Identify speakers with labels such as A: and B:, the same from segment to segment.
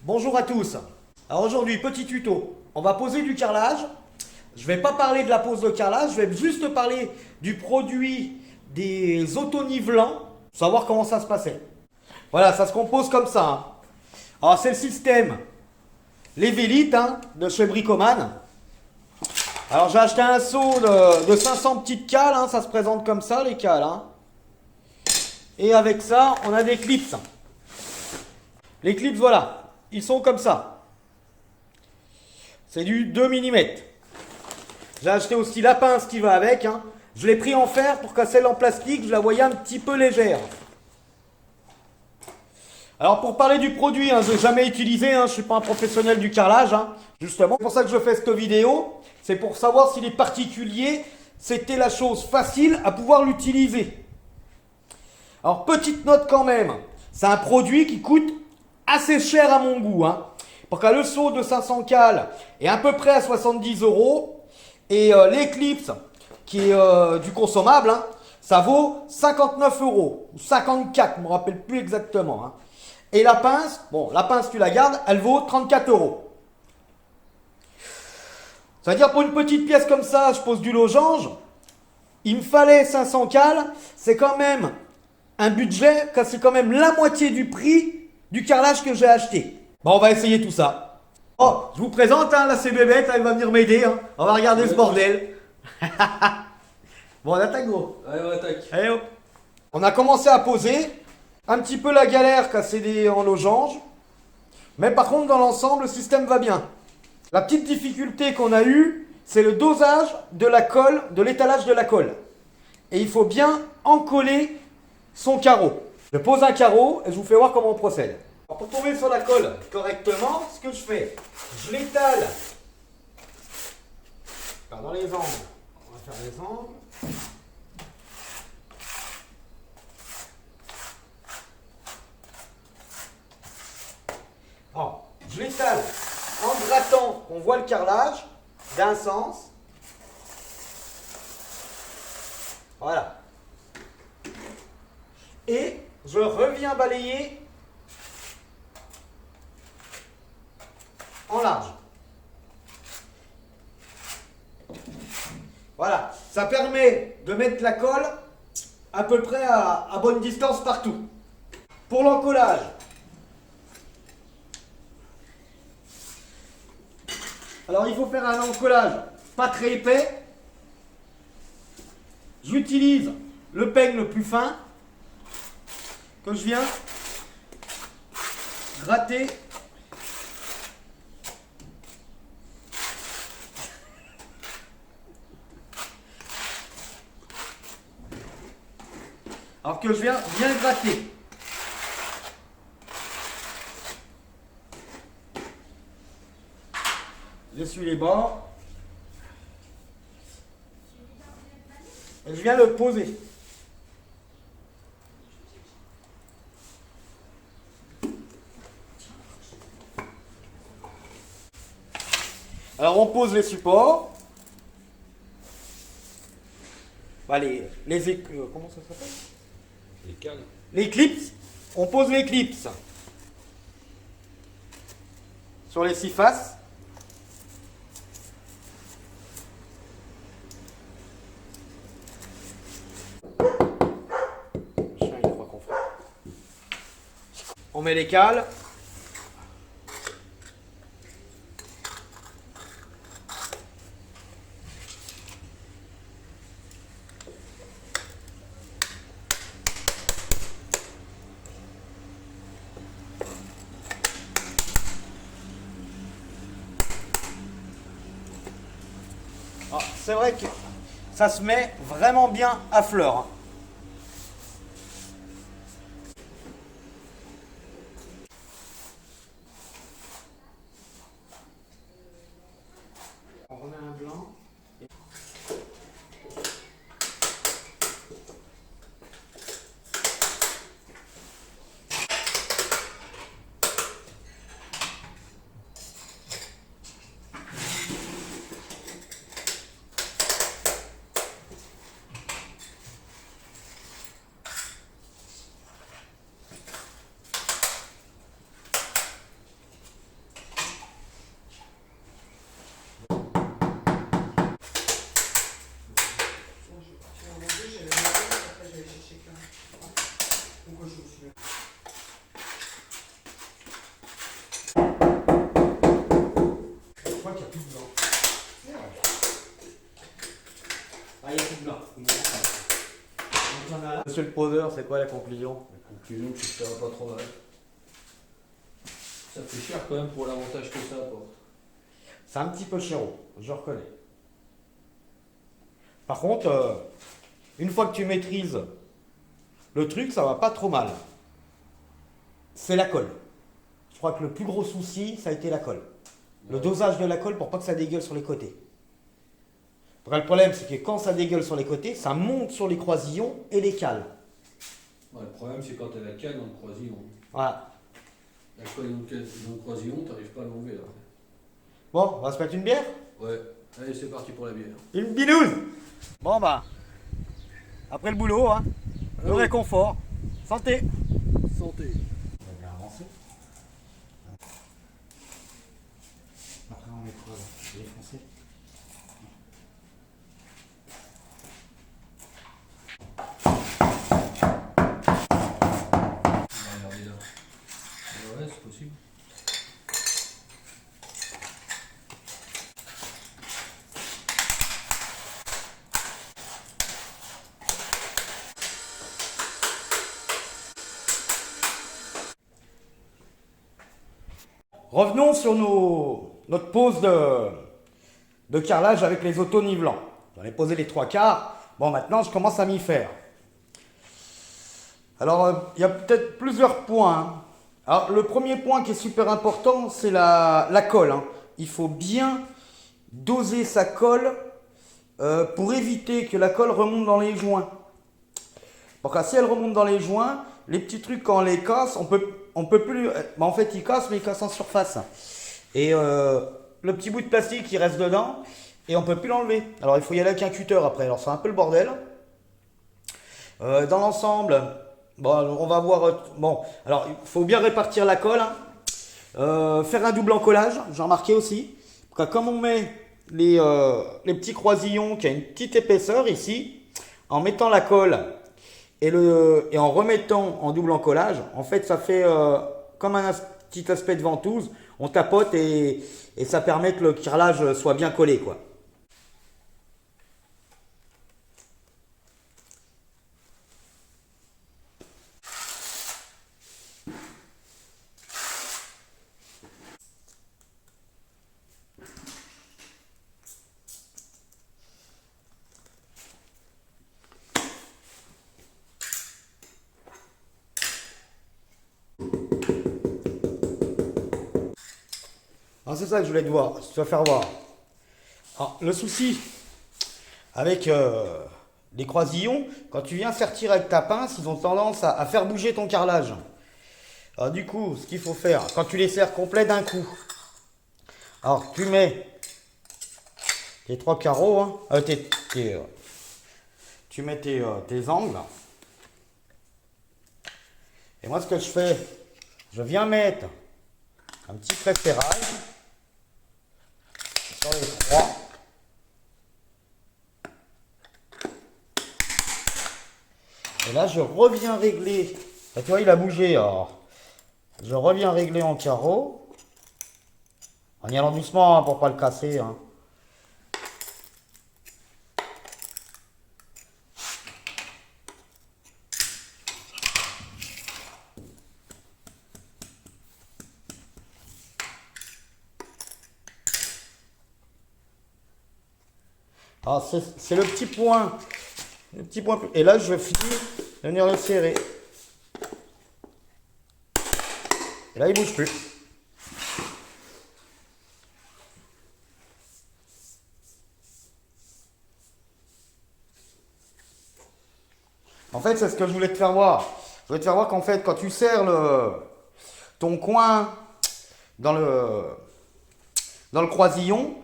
A: Bonjour à tous. Alors aujourd'hui, petit tuto. On va poser du carrelage. Je ne vais pas parler de la pose de carrelage, je vais juste parler du produit des autonivelants, savoir comment ça se passait. Voilà, ça se compose comme ça. Alors c'est le système Levelite de chez Bricoman. Alors j'ai acheté un seau de 500 petites cales, ça se présente comme ça les cales. Et avec ça, on a des clips. Les clips, voilà, ils sont comme ça. C'est du 2 mm. J'ai acheté aussi la pince qui va avec. Je l'ai pris en fer pour que celle en plastique, je la voyais un petit peu légère. Alors pour parler du produit, je n'ai jamais utilisé, je ne suis pas un professionnel du carrelage, justement. C'est pour ça que je fais cette vidéo, c'est pour savoir si les particuliers, c'était la chose facile à pouvoir l'utiliser. Alors petite note quand même, c'est un produit qui coûte assez cher à mon goût. Pour que le seau de 500 cales est à peu près à 70 €. Et l'Eclipse, qui est du consommable, ça vaut 59 € ou 54, je ne me rappelle plus exactement. Et la pince, bon, la pince tu la gardes, elle vaut 34 €. Ça veut dire pour une petite pièce comme ça, je pose du losange, il me fallait 500 cales, c'est quand même un budget, c'est quand même la moitié du prix du carrelage que j'ai acheté. Bon, on va essayer tout ça. Oh, je vous présente, là c'est Bébête, elle va venir m'aider. On va regarder ce bordel. Bon, on attaque gros.
B: Allez, on attaque.
A: Allez hop. On a commencé à poser. Un petit peu la galère car c'est en losange. Mais par contre, dans l'ensemble, le système va bien. La petite difficulté qu'on a eue, c'est le dosage de la colle, de l'étalage de la colle. Et il faut bien encoller son carreau. Je pose un carreau et je vous fais voir comment on procède. Alors, pour tomber sur la colle correctement, ce que je fais, je l'étale dans les angles. On va faire les angles. Alors, je l'étale en grattant, on voit le carrelage d'un sens. Voilà. Et je reviens balayer en large. Voilà, ça permet de mettre la colle à peu près à bonne distance partout. Pour l'encollage, alors il faut faire un encollage pas très épais. J'utilise le peigne le plus fin que je viens gratter . Alors que je viens bien gratter. J'essuie les bords. Et je viens le poser. Alors on pose les supports. Bah, comment ça s'appelle ?
B: Les cales.
A: Les clips, on pose les clips sur les 6 faces. On met les cales. C'est vrai que ça se met vraiment bien à fleur. On remet un blanc. monsieur le poseur, c'est quoi la conclusion?
B: La conclusion, c'est que ça va pas trop mal. Ça fait cher quand même pour l'avantage que ça apporte.
A: C'est un petit peu chéro, je reconnais. Par contre, une fois que tu maîtrises le truc, ça va pas trop mal. C'est la colle. Je crois que le plus gros souci, ça a été la colle. Le dosage de la colle pour pas que ça dégueule sur les côtés. Le problème, c'est que quand ça dégueule sur les côtés, ça monte sur les croisillons et les cales.
B: Ouais, le problème, c'est quand tu as la cale dans le croisillon.
A: Voilà.
B: La colle dans le croisillon, tu n'arrives pas à l'enlever là.
A: Bon, on va se mettre une bière?
B: Ouais, allez, c'est parti pour la bière.
A: Une binouse. Bon bah, après le boulot, hein, le réconfort. Santé.
B: Santé.
A: On va bien avancer. Après on met quoi là? Les Français.
B: On va regarder là. Ouais, c'est possible.
A: Revenons sur notre pose de carrelage avec les auto-nivelants. J'en ai posé les 3/4. Bon, maintenant, je commence à m'y faire. Alors, il y a peut-être plusieurs points, hein. Alors, le premier point qui est super important, c'est la colle, hein. Il faut bien doser sa colle pour éviter que la colle remonte dans les joints. Donc, si elle remonte dans les joints, les petits trucs, quand on les casse, on peut plus. En fait, ils cassent, mais ils cassent en surface. Et le petit bout de plastique, il reste dedans. Et on peut plus l'enlever. Alors, il faut y aller avec un cutter après. Alors, c'est un peu le bordel. Dans l'ensemble, bon, on va voir. Bon, alors, il faut bien répartir la colle, hein. Faire un double encollage, j'ai remarqué aussi. Comme on met les petits croisillons qui a une petite épaisseur ici, en mettant la colle et en remettant en double encollage, en fait, ça fait comme un petit aspect de ventouse. On tapote et ça permet que le carrelage soit bien collé, quoi. C'est ça que je voulais te faire voir. Alors, le souci avec les croisillons, quand tu viens sertir avec ta pince, ils ont tendance à faire bouger ton carrelage. Alors du coup, ce qu'il faut faire, quand tu les serres complets d'un coup, alors tu mets tes 3 carreaux, hein, tu mets tes angles. Et moi, ce que je fais, je viens mettre un petit pré-serrage sur les 3. Et là, je reviens régler. Là, tu vois, il a bougé. Alors, je reviens régler en carreau. En y allant doucement, hein, pour pas le casser, hein. Alors, c'est le petit point. Le petit point. Et là, je finis de venir le serrer. Et là, il bouge plus. En fait, c'est ce que je voulais te faire voir. Je voulais te faire voir qu'en fait, quand tu serres ton coin dans le croisillon,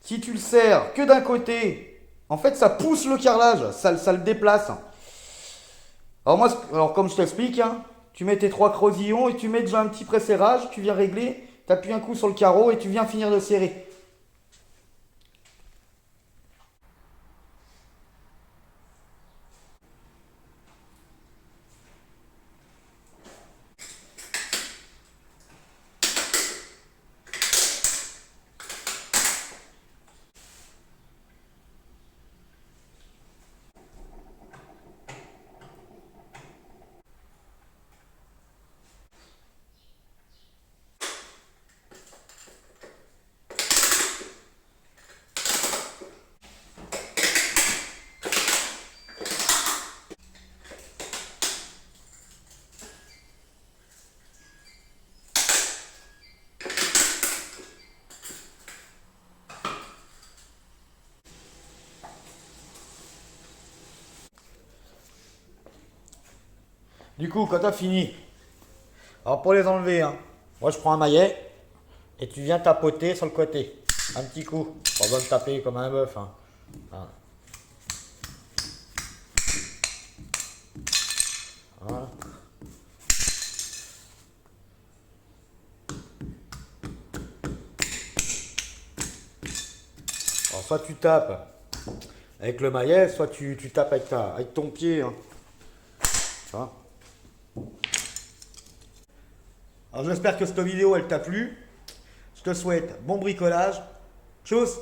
A: si tu le serres que d'un côté, en fait, ça pousse le carrelage, ça le déplace. Alors comme je t'explique, hein, tu mets tes 3 croisillons et tu mets déjà un petit pré-serrage, tu viens régler, tu appuies un coup sur le carreau et tu viens finir de serrer. Du coup, quand tu as fini, alors pour les enlever, hein, moi je prends un maillet et tu viens tapoter sur le côté. Un petit coup. Pas besoin de taper comme un bœuf. Hein. Voilà. Voilà. Alors, soit tu tapes avec le maillet, soit tu tapes avec ton pied. Hein. Tu vois. Alors j'espère que cette vidéo elle t'a plu. Je te souhaite bon bricolage. Tchuss.